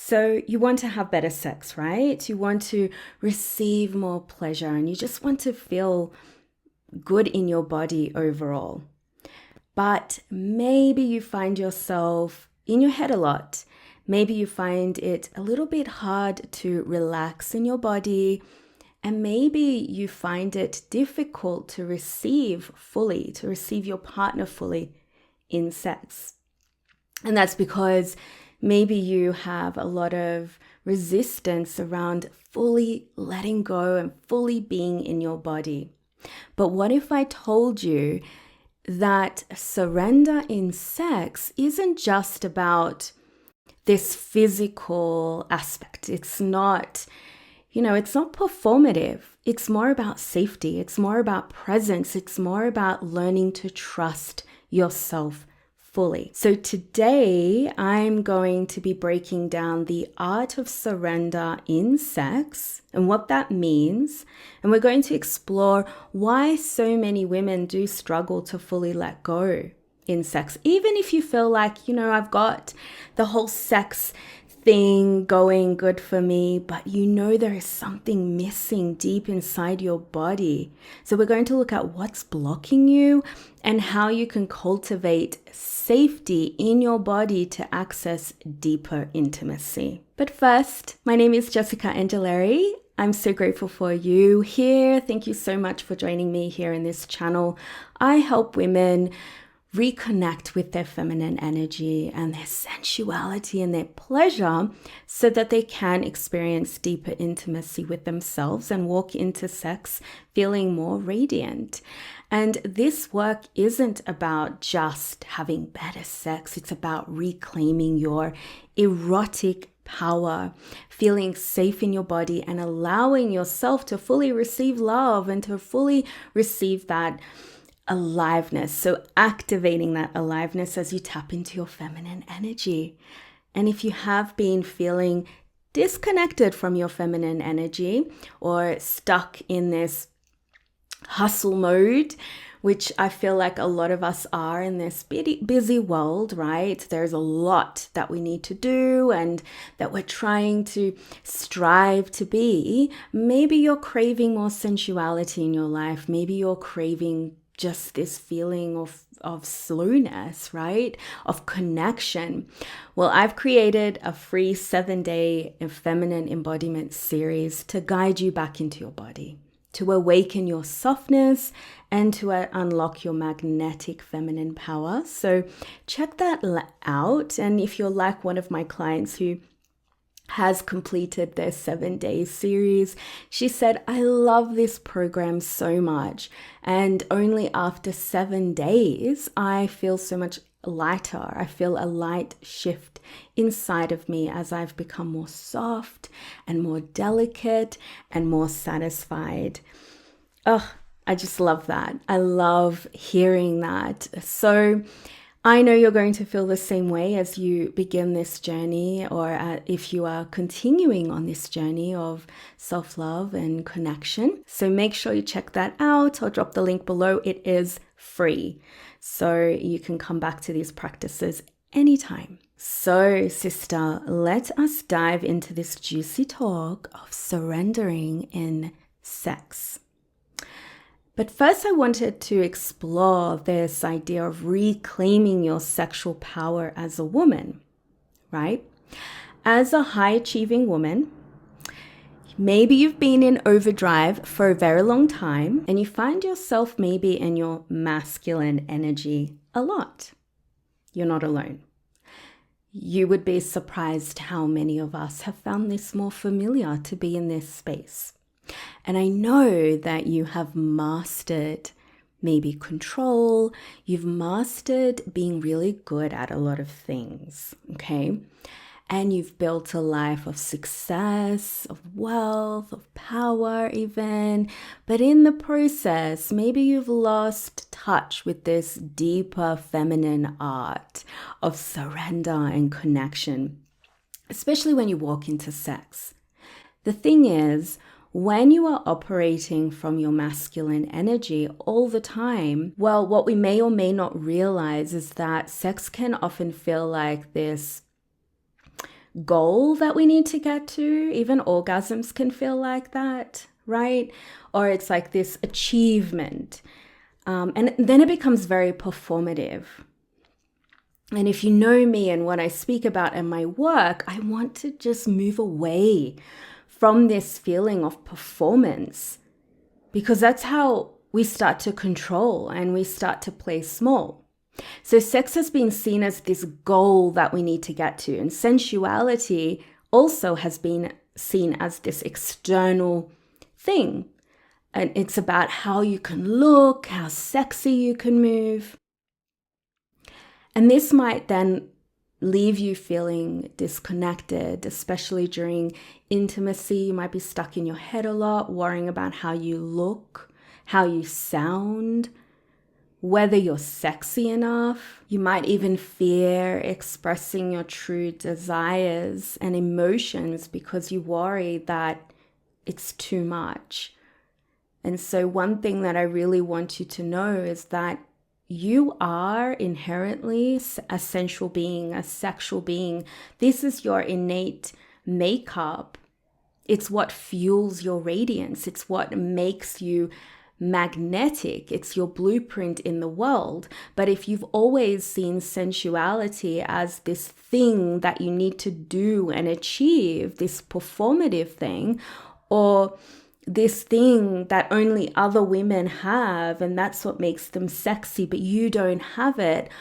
So you want to have better sex, right? You want to receive more pleasure and you just want to feel good in your body overall. But maybe you find yourself in your head a lot. Maybe you find it a little bit hard to relax in your body. And maybe you find it difficult to receive fully, to receive your partner fully in sex. And that's because maybe you have a lot of resistance around fully letting go and fully being in your body. But what if I told you that surrender in sex isn't just about this physical aspect? It's not, it's not performative. It's more about safety. It's more about presence. It's more about learning to trust yourself fully. So today I'm going to be breaking down the art of surrender in sex and what that means. And we're going to explore why so many women do struggle to fully let go in sex. Even if you feel like, I've got the whole sex thing going good for me, but there is something missing deep inside your body. So we're going to look at what's blocking you and how you can cultivate safety in your body to access deeper intimacy. But first, my name is Jessica Angeleri. I'm so grateful for you here. Thank you so much for joining me here in this channel. I help women reconnect with their feminine energy and their sensuality and their pleasure so that they can experience deeper intimacy with themselves and walk into sex feeling more radiant. And this work isn't about just having better sex. It's about reclaiming your erotic power, feeling safe in your body and allowing yourself to fully receive love and to fully receive that aliveness. So activating that aliveness as you tap into your feminine energy. And if you have been feeling disconnected from your feminine energy or stuck in this hustle mode, which I feel like a lot of us are in this busy world, right? There's a lot that we need to do and that we're trying to strive to be. Maybe you're craving more sensuality in your life. Maybe you're craving just this feeling of slowness, right? Of connection. Well, I've created a free 7-day feminine embodiment series to guide you back into your body, to awaken your softness and to unlock your magnetic feminine power. So check that out. And if you're like one of my clients who has completed their 7-day series, she said, I love this program so much. And only after 7 days, I feel so much lighter. I feel a light shift inside of me as I've become more soft and more delicate and more satisfied. Oh, I just love that. I love hearing that. So I know you're going to feel the same way as you begin this journey, or if you are continuing on this journey of self-love and connection. So make sure you check that out. I'll drop the link below. It is free. So you can come back to these practices anytime. So, sister, let us dive into this juicy talk of surrendering in sex. But first, I wanted to explore this idea of reclaiming your sexual power as a woman, right? As a high-achieving woman, maybe you've been in overdrive for a very long time and you find yourself maybe in your masculine energy a lot. You're not alone. You would be surprised how many of us have found this more familiar to be in this space. And I know that you have mastered maybe control, you've mastered being really good at a lot of things, okay? And you've built a life of success, of wealth, of power even. But in the process, maybe you've lost touch with this deeper feminine art of surrender and connection, especially when you walk into sex. The thing is, when you are operating from your masculine energy all the time, well, what we may or may not realize is that sex can often feel like this goal that we need to get to. Even orgasms can feel like that, right? Or it's like this achievement. And then it becomes very performative. And if you know me and what I speak about in my work, I want to just move away from this feeling of performance, because that's how we start to control and we start to play small. So sex has been seen as this goal that we need to get to, and sensuality also has been seen as this external thing. And it's about how you can look, how sexy you can move. And this might then leave you feeling disconnected, especially during intimacy. You might be stuck in your head a lot, worrying about how you look, how you sound, whether you're sexy enough. You might even fear expressing your true desires and emotions because you worry that it's too much. And so one thing that I really want you to know is that you are inherently a sensual being, a sexual being. This is your innate makeup. It's what fuels your radiance. It's what makes you magnetic. It's your blueprint in the world. But if you've always seen sensuality as this thing that you need to do and achieve, this performative thing, or this thing that only other women have, and that's what makes them sexy, but you don't have it.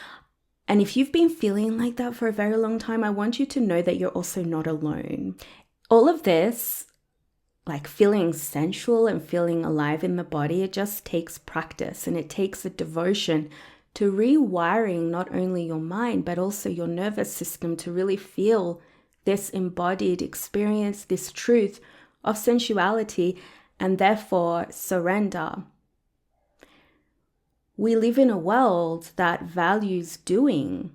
And if you've been feeling like that for a very long time, I want you to know that you're also not alone. All of this, like feeling sensual and feeling alive in the body, it just takes practice, and it takes a devotion to rewiring not only your mind, but also your nervous system to really feel this embodied experience, this truth of sensuality, and therefore surrender. We live in a world that values doing,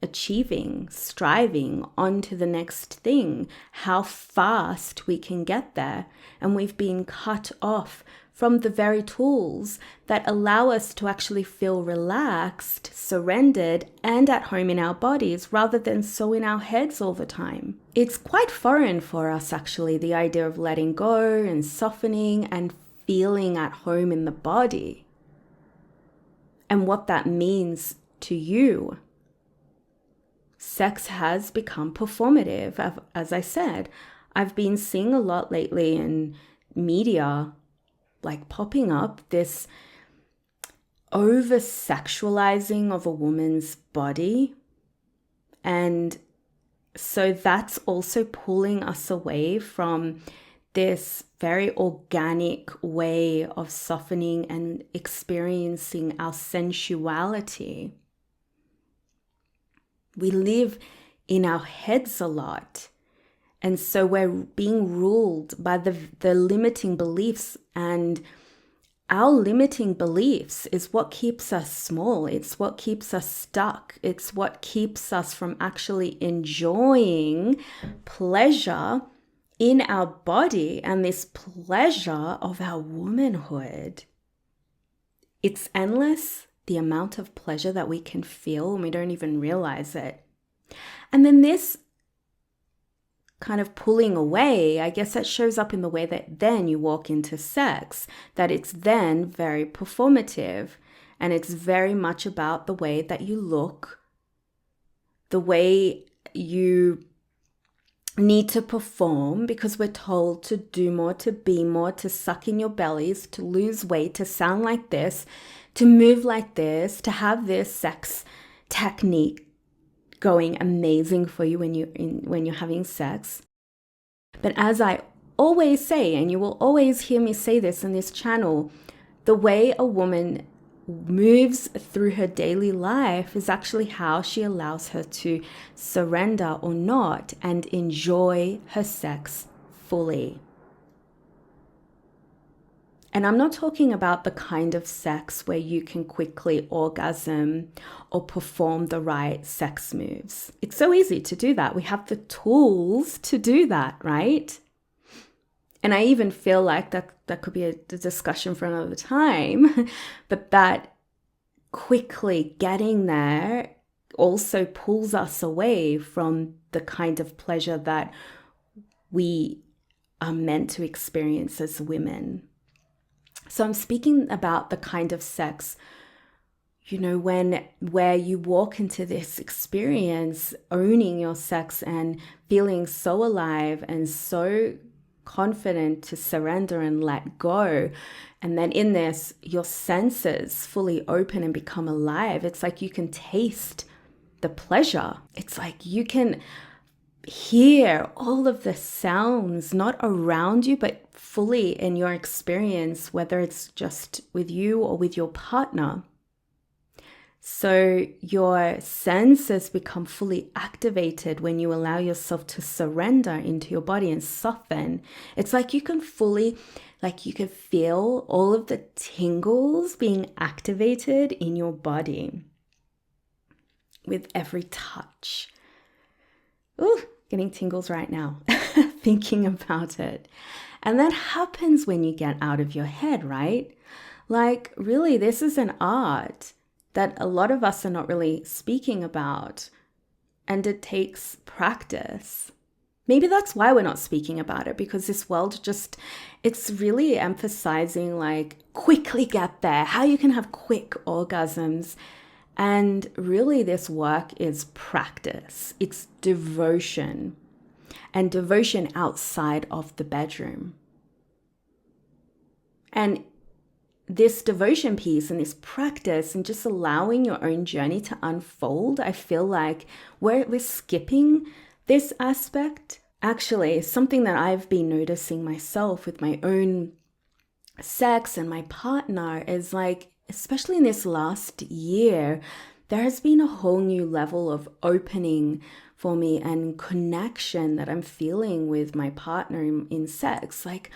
achieving, striving on to the next thing, how fast we can get there. And we've been cut off from the very tools that allow us to actually feel relaxed, surrendered, and at home in our bodies, rather than so in our heads all the time. It's quite foreign for us, actually, the idea of letting go and softening and feeling at home in the body, and what that means to you. Sex has become performative. As I said, I've been seeing a lot lately in media, like popping up this over-sexualizing of a woman's body. And so that's also pulling us away from this very organic way of softening and experiencing our sensuality. We live in our heads a lot. And so we're being ruled by the limiting beliefs, and our limiting beliefs is what keeps us small. It's what keeps us stuck. It's what keeps us from actually enjoying pleasure in our body and this pleasure of our womanhood. It's endless, the amount of pleasure that we can feel, and we don't even realize it. And then this kind of pulling away, I guess that shows up in the way that then you walk into sex, that it's then very performative, and it's very much about the way that you look, the way you need to perform, because we're told to do more, to be more, to suck in your bellies, to lose weight, to sound like this, to move like this, to have this sex technique going amazing for you when you're having sex. But as I always say, and you will always hear me say this in this channel, the way a woman moves through her daily life is actually how she allows her to surrender or not and enjoy her sex fully. And I'm not talking about the kind of sex where you can quickly orgasm or perform the right sex moves. It's so easy to do that. We have the tools to do that, right? And I even feel like that could be a discussion for another time, but that quickly getting there also pulls us away from the kind of pleasure that we are meant to experience as women. So I'm speaking about the kind of sex, where you walk into this experience owning your sex and feeling so alive and so confident to surrender and let go. And then in this, your senses fully open and become alive. It's like you can taste the pleasure. It's like you can hear all of the sounds, not around you, but fully in your experience, whether it's just with you or with your partner. So your senses become fully activated when you allow yourself to surrender into your body and soften. It's like you can feel all of the tingles being activated in your body with every touch. Ooh, getting tingles right now, thinking about it. And that happens when you get out of your head, right? Like, really, this is an art that a lot of us are not really speaking about, and it takes practice. Maybe that's why we're not speaking about it, because this world it's really emphasizing like quickly get there, how you can have quick orgasms. And really this work is practice. It's devotion, and devotion outside of the bedroom. And this devotion piece and this practice and just allowing your own journey to unfold, I feel like we're skipping this aspect. Actually, something that I've been noticing myself with my own sex and my partner is like, especially in this last year, there has been a whole new level of opening for me and connection that I'm feeling with my partner in sex. Like,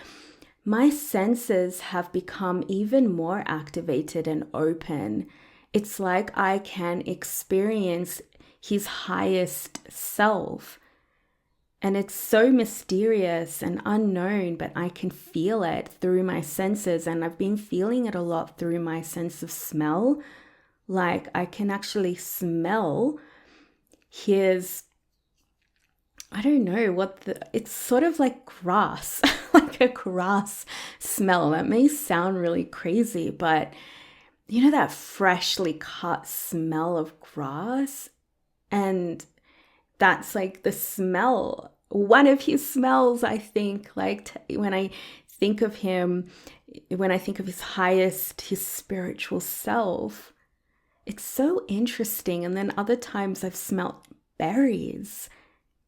my senses have become even more activated and open. It's like I can experience his highest self. And it's so mysterious and unknown, but I can feel it through my senses. And I've been feeling it a lot through my sense of smell. Like I can actually smell his, I don't know it's sort of like grass, like a grass smell. That may sound really crazy, but you know that freshly cut smell of grass? And that's like the smell, one of his smells, I think, like when I think of him, when I think of his spiritual self, it's so interesting. And then other times I've smelt berries.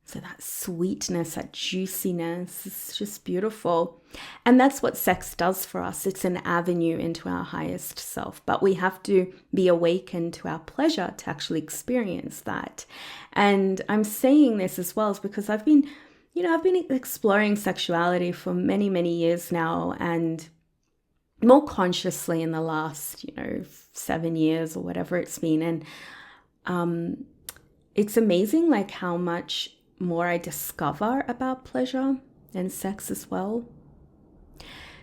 So that sweetness, that juiciness, it's just beautiful. And that's what sex does for us. It's an avenue into our highest self, but we have to be awakened to our pleasure to actually experience that. And I'm saying this as well is because I've been exploring sexuality for many, many years now, and more consciously in the last, 7 years or whatever it's been. And it's amazing like how much more I discover about pleasure and sex as well.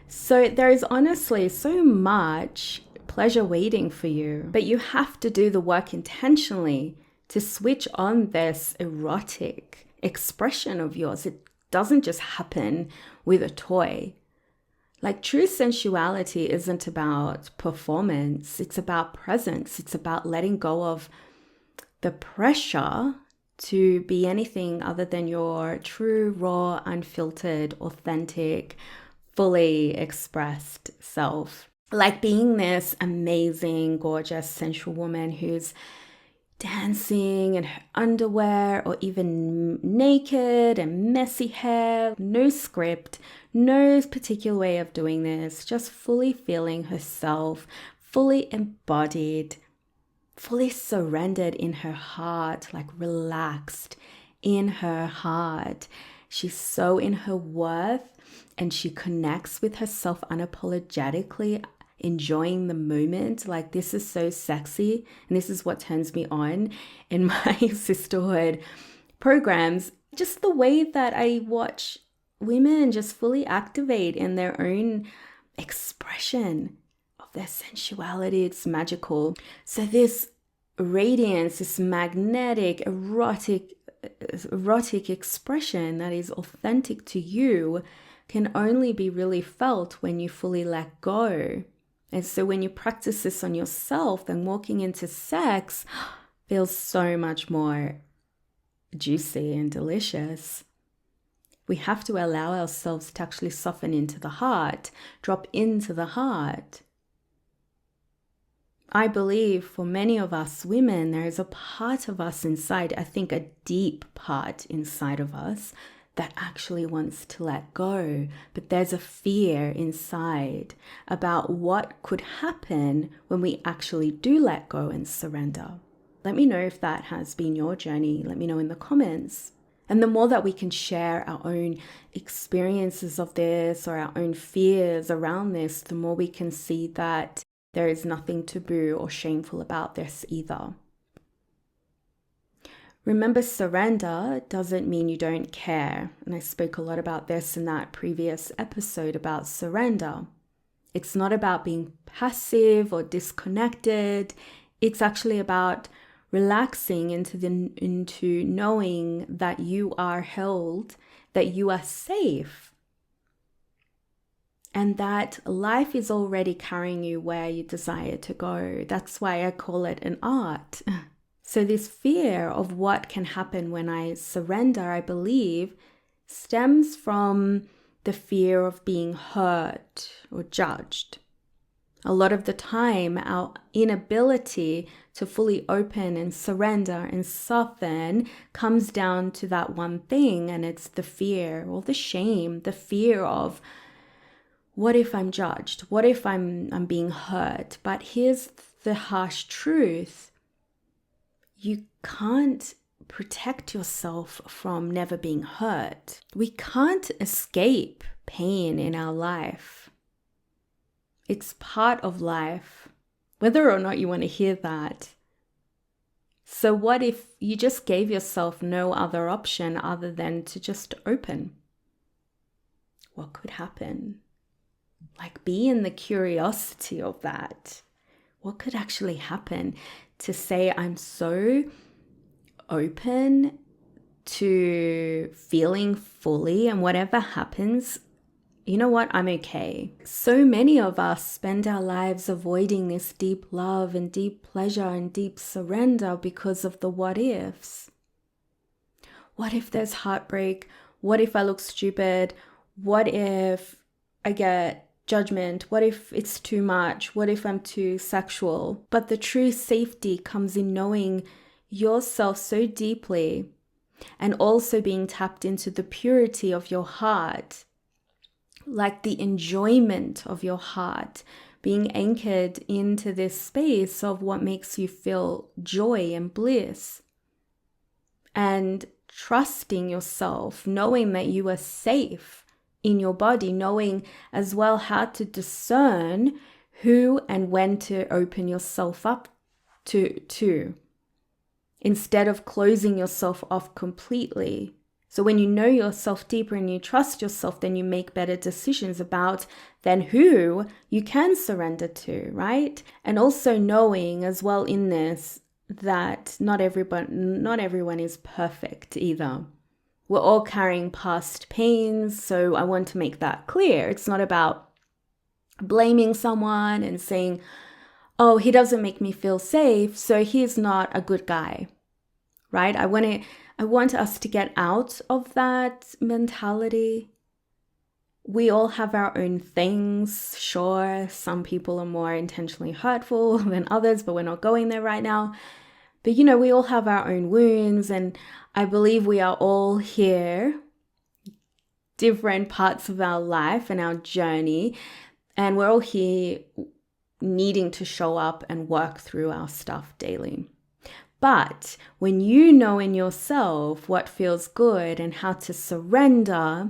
So there is honestly so much pleasure waiting for you, but you have to do the work intentionally to switch on this erotic expression of yours. It doesn't just happen with a toy. Like true sensuality isn't about performance. It's about presence. It's about letting go of the pressure to be anything other than your true, raw, unfiltered, authentic, fully expressed self. Like being this amazing, gorgeous, sensual woman who's dancing in her underwear or even naked and messy hair, no script, no particular way of doing this, just fully feeling herself, fully embodied, fully surrendered in her heart, like relaxed in her heart. She's so in her worth and she connects with herself unapologetically, enjoying the moment. Like this is so sexy, and this is what turns me on in my sisterhood programs. Just the way that I watch women just fully activate in their own expression of their sensuality. It's magical. So this radiance, this magnetic, erotic expression that is authentic to you can only be really felt when you fully let go. And so when you practice this on yourself, then walking into sex feels so much more juicy and delicious. We have to allow ourselves to actually soften into the heart, drop into the heart. I believe for many of us women, there is a part of us inside, I think a deep part inside of us that actually wants to let go. But there's a fear inside about what could happen when we actually do let go and surrender. Let me know if that has been your journey. Let me know in the comments. And the more that we can share our own experiences of this or our own fears around this, the more we can see that there is nothing taboo or shameful about this either. Remember, surrender doesn't mean you don't care. And I spoke a lot about this in that previous episode about surrender. It's not about being passive or disconnected. It's actually about relaxing into knowing that you are held, that you are safe, and that life is already carrying you where you desire to go. That's why I call it an art. So this fear of what can happen when I surrender, I believe, stems from the fear of being hurt or judged. A lot of the time, our inability to fully open and surrender and soften comes down to that one thing, and it's the fear or the shame, the fear of, what if I'm judged? What if I'm being hurt? But here's the harsh truth. You can't protect yourself from never being hurt. We can't escape pain in our life. It's part of life, whether or not you want to hear that. So what if you just gave yourself no other option other than to just open? What could happen? Like, be in the curiosity of that. What could actually happen? To say, I'm so open to feeling fully, and whatever happens, you know what? I'm okay. So many of us spend our lives avoiding this deep love and deep pleasure and deep surrender because of the what ifs. What if there's heartbreak? What if I look stupid? What if I get judgment? What if it's too much? What if I'm too sexual? But the true safety comes in knowing yourself so deeply and also being tapped into the purity of your heart, like the enjoyment of your heart, being anchored into this space of what makes you feel joy and bliss, and trusting yourself, knowing that you are safe in your body, knowing as well how to discern who and when to open yourself up to instead of closing yourself off completely. So when you know yourself deeper and you trust yourself, then you make better decisions about then who you can surrender to, right? And also knowing as well in this that not everyone is perfect either. We're all carrying past pains, so I want to make that clear. It's not about blaming someone and saying, oh, he doesn't make me feel safe, so he's not a good guy, right? I want us to get out of that mentality. We all have our own things. Sure, some people are more intentionally hurtful than others, but we're not going there right now. But we all have our own wounds, and I believe we are all here, different parts of our life and our journey, and we're all here needing to show up and work through our stuff daily. But when you know in yourself what feels good and how to surrender,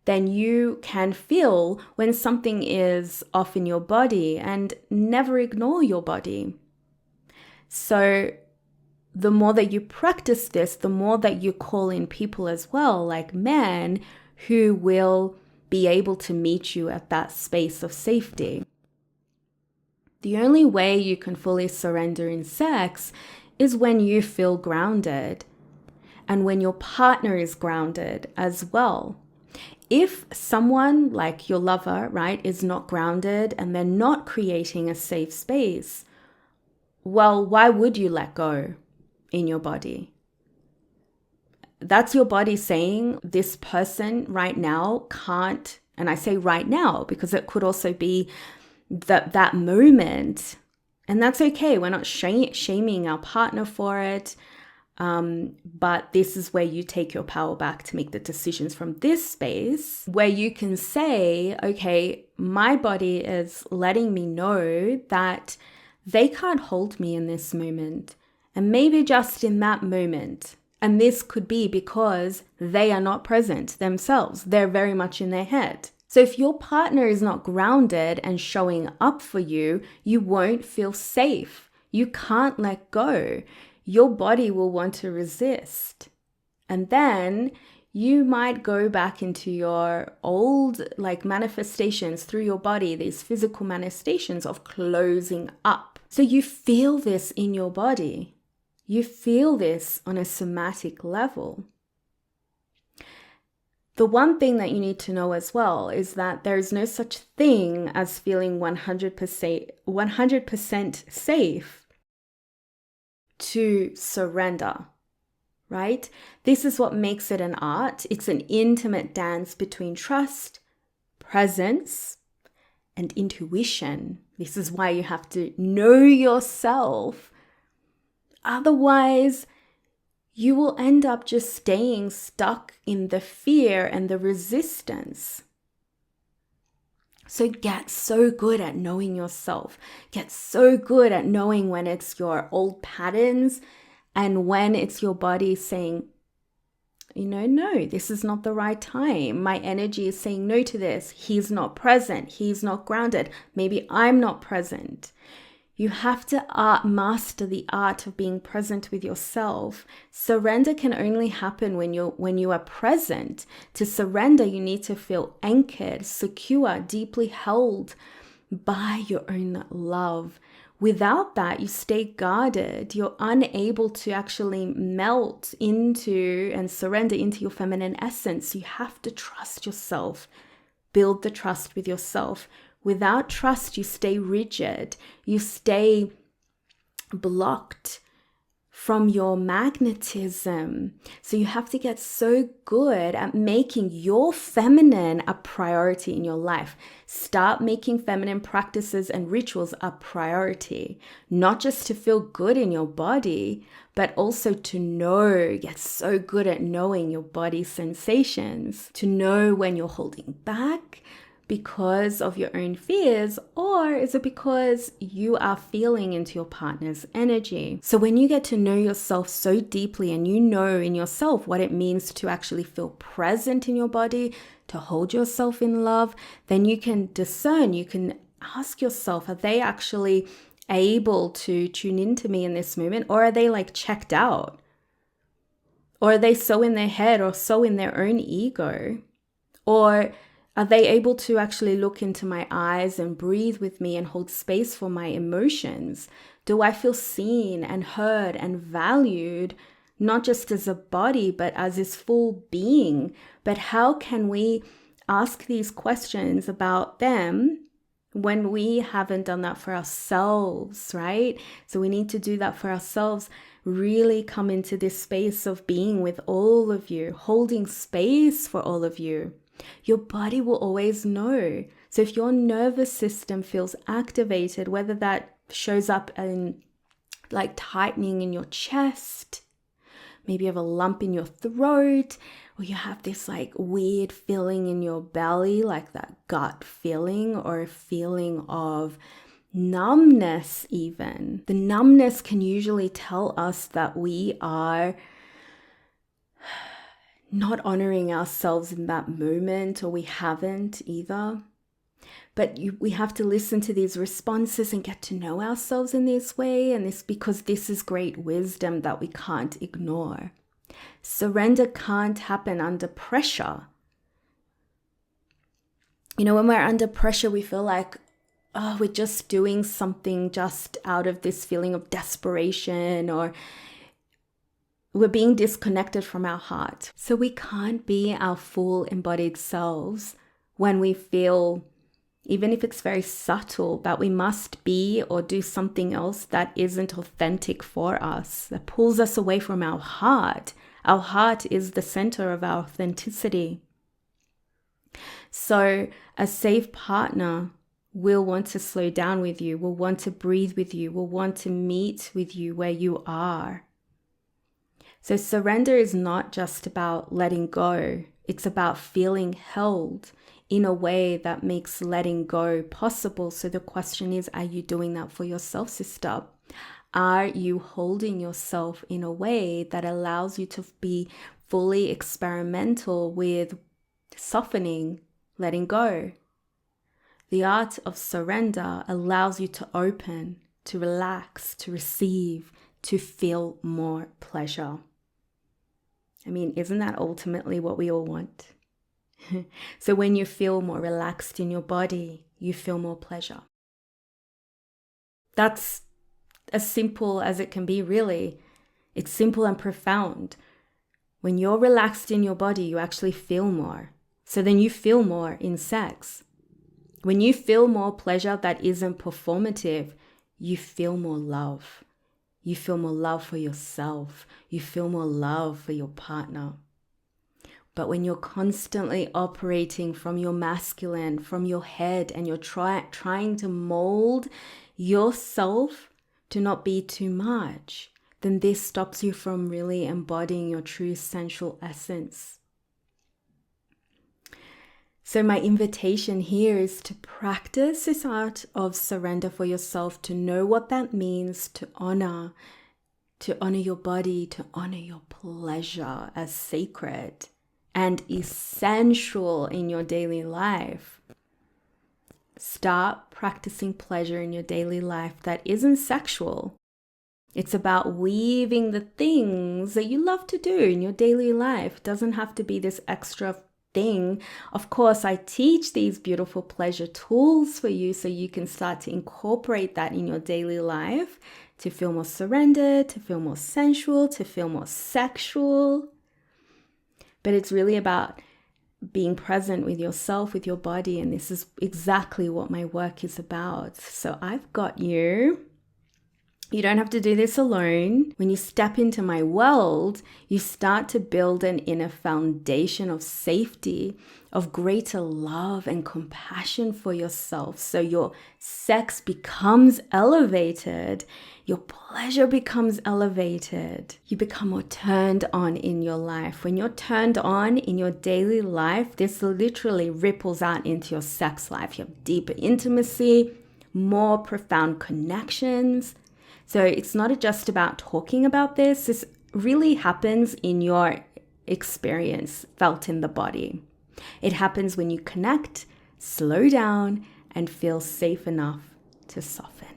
then you can feel when something is off in your body and never ignore your body. So the more that you practice this, the more that you call in people as well, like men, who will be able to meet you at that space of safety. The only way you can fully surrender in sex is when you feel grounded and when your partner is grounded as well. If someone like your lover, right, is not grounded and they're not creating a safe space, well, why would you let go in your body? That's your body saying this person right now can't, and I say right now because it could also be that moment, and that's okay. We're not shaming our partner for it. But this is where you take your power back to make the decisions from this space where you can say, okay, my body is letting me know that they can't hold me in this moment. And maybe just in that moment. And this could be because they are not present themselves. They're very much in their head. So if your partner is not grounded and showing up for you, you won't feel safe. You can't let go. Your body will want to resist. And then you might go back into your old manifestations through your body, these physical manifestations of closing up. So you feel this in your body. You feel this on a somatic level. The one thing that you need to know as well is that there is no such thing as feeling 100% safe to surrender, right? This is what makes it an art. It's an intimate dance between trust, presence, and intuition. This is why you have to know yourself. Otherwise, you will end up just staying stuck in the fear and the resistance. So get so good at knowing yourself. Get so good at knowing when it's your old patterns and when it's your body saying, no, this is not the right time. My energy is saying no to this. He's not present. He's not grounded. Maybe I'm not present. You have to master the art of being present with yourself. Surrender can only happen when you are present. To surrender, you need to feel anchored, secure, deeply held by your own love. Without that, you stay guarded. You're unable to actually melt into and surrender into your feminine essence. You have to trust yourself. Build the trust with yourself. Without trust, you stay rigid. You stay blocked from your magnetism. So you have to get so good at making your feminine a priority in your life. Start making feminine practices and rituals a priority, not just to feel good in your body, but also to know, get so good at knowing your body's sensations, to know when you're holding back because of your own fears, or is it because you are feeling into your partner's energy? So when you get to know yourself so deeply and you know in yourself what it means to actually feel present in your body, to hold yourself in love, then you can discern, you can ask yourself, are they actually able to tune into me in this moment, or are they checked out? Or are they so in their head or so in their own ego? Or are they able to actually look into my eyes and breathe with me and hold space for my emotions? Do I feel seen and heard and valued, not just as a body, but as this full being? But how can we ask these questions about them when we haven't done that for ourselves, right? So we need to do that for ourselves. Really come into this space of being with all of you, holding space for all of you. Your body will always know. So if your nervous system feels activated, whether that shows up in tightening in your chest, maybe you have a lump in your throat, or you have this weird feeling in your belly, like that gut feeling, or a feeling of numbness even. The numbness can usually tell us that we are not honoring ourselves in that moment, or we haven't either. But we have to listen to these responses and get to know ourselves in this way, and this because this is great wisdom that we can't ignore. Surrender can't happen under pressure. When we're under pressure, we feel like, oh, we're just doing something just out of this feeling of desperation, or we're being disconnected from our heart. So we can't be our full embodied selves when we feel, even if it's very subtle, that we must be or do something else that isn't authentic for us, that pulls us away from our heart. Our heart is the center of our authenticity. So a safe partner will want to slow down with you, will want to breathe with you, will want to meet with you where you are. So surrender is not just about letting go. It's about feeling held in a way that makes letting go possible. So the question is, are you doing that for yourself, sister? Are you holding yourself in a way that allows you to be fully experimental with softening, letting go? The art of surrender allows you to open, to relax, to receive, to feel more pleasure. I mean, isn't that ultimately what we all want? So when you feel more relaxed in your body, you feel more pleasure. That's as simple as it can be, really. It's simple and profound. When you're relaxed in your body, you actually feel more. So then you feel more in sex. When you feel more pleasure that isn't performative, you feel more love. You feel more love for yourself. You feel more love for your partner. But when you're constantly operating from your masculine, from your head, and you're trying to mold yourself to not be too much, then this stops you from really embodying your true sensual essence. So my invitation here is to practice this art of surrender for yourself, to know what that means, to honor your body, to honor your pleasure as sacred and essential in your daily life. Start practicing pleasure in your daily life that isn't sexual. It's about weaving the things that you love to do in your daily life. It doesn't have to be this extra thing. Of course, I teach these beautiful pleasure tools for you so you can start to incorporate that in your daily life to feel more surrendered, to feel more sensual, to feel more sexual. But it's really about being present with yourself, with your body, and this is exactly what my work is about. So I've got you. You don't have to do this alone. When you step into my world, you start to build an inner foundation of safety, of greater love and compassion for yourself. So your sex becomes elevated. Your pleasure becomes elevated. You become more turned on in your life. When you're turned on in your daily life, this literally ripples out into your sex life. You have deeper intimacy, more profound connections. So it's not just about talking about this. This really happens in your experience felt in the body. It happens when you connect, slow down, and feel safe enough to soften.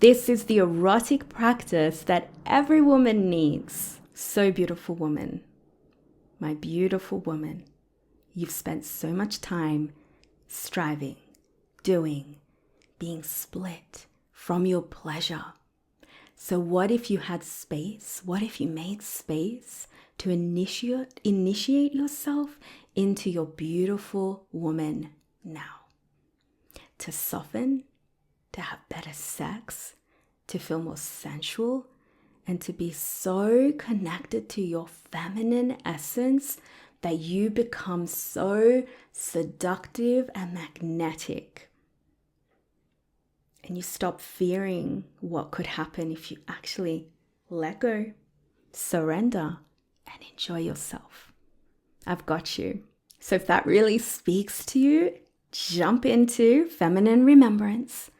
This is the erotic practice that every woman needs. So beautiful, woman. My beautiful woman. You've spent so much time striving, doing, being split from your pleasure. So what if you had space? What if you made space to initiate yourself into your beautiful woman now? To soften, to have better sex, to feel more sensual, and to be so connected to your feminine essence that you become so seductive and magnetic. And you stop fearing what could happen if you actually let go, surrender, and enjoy yourself. I've got you. So if that really speaks to you, jump into Feminine Remembrance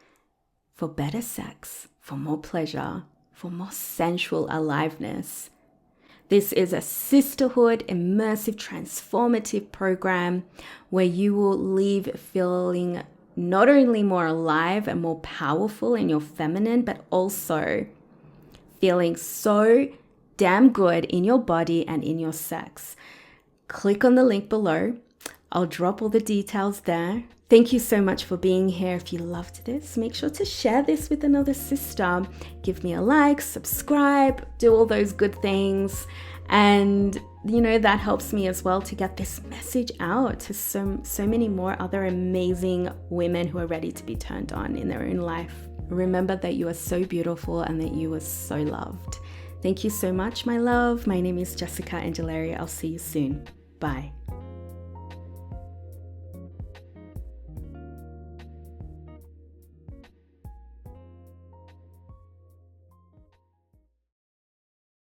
for better sex, for more pleasure, for more sensual aliveness. This is a sisterhood, immersive, transformative program where you will leave feeling not only more alive and more powerful in your feminine, but also feeling so damn good in your body and in your sex. Click on the link below. I'll drop all the details there. Thank you so much for being here. If you loved this, make sure to share this with another sister. Give me a like, subscribe, do all those good things. And that helps me as well to get this message out to so many more other amazing women who are ready to be turned on in their own life. Remember that you are so beautiful and that you are so loved. Thank you so much, my love. My name is Jessica Angeleri. I'll see you soon. Bye.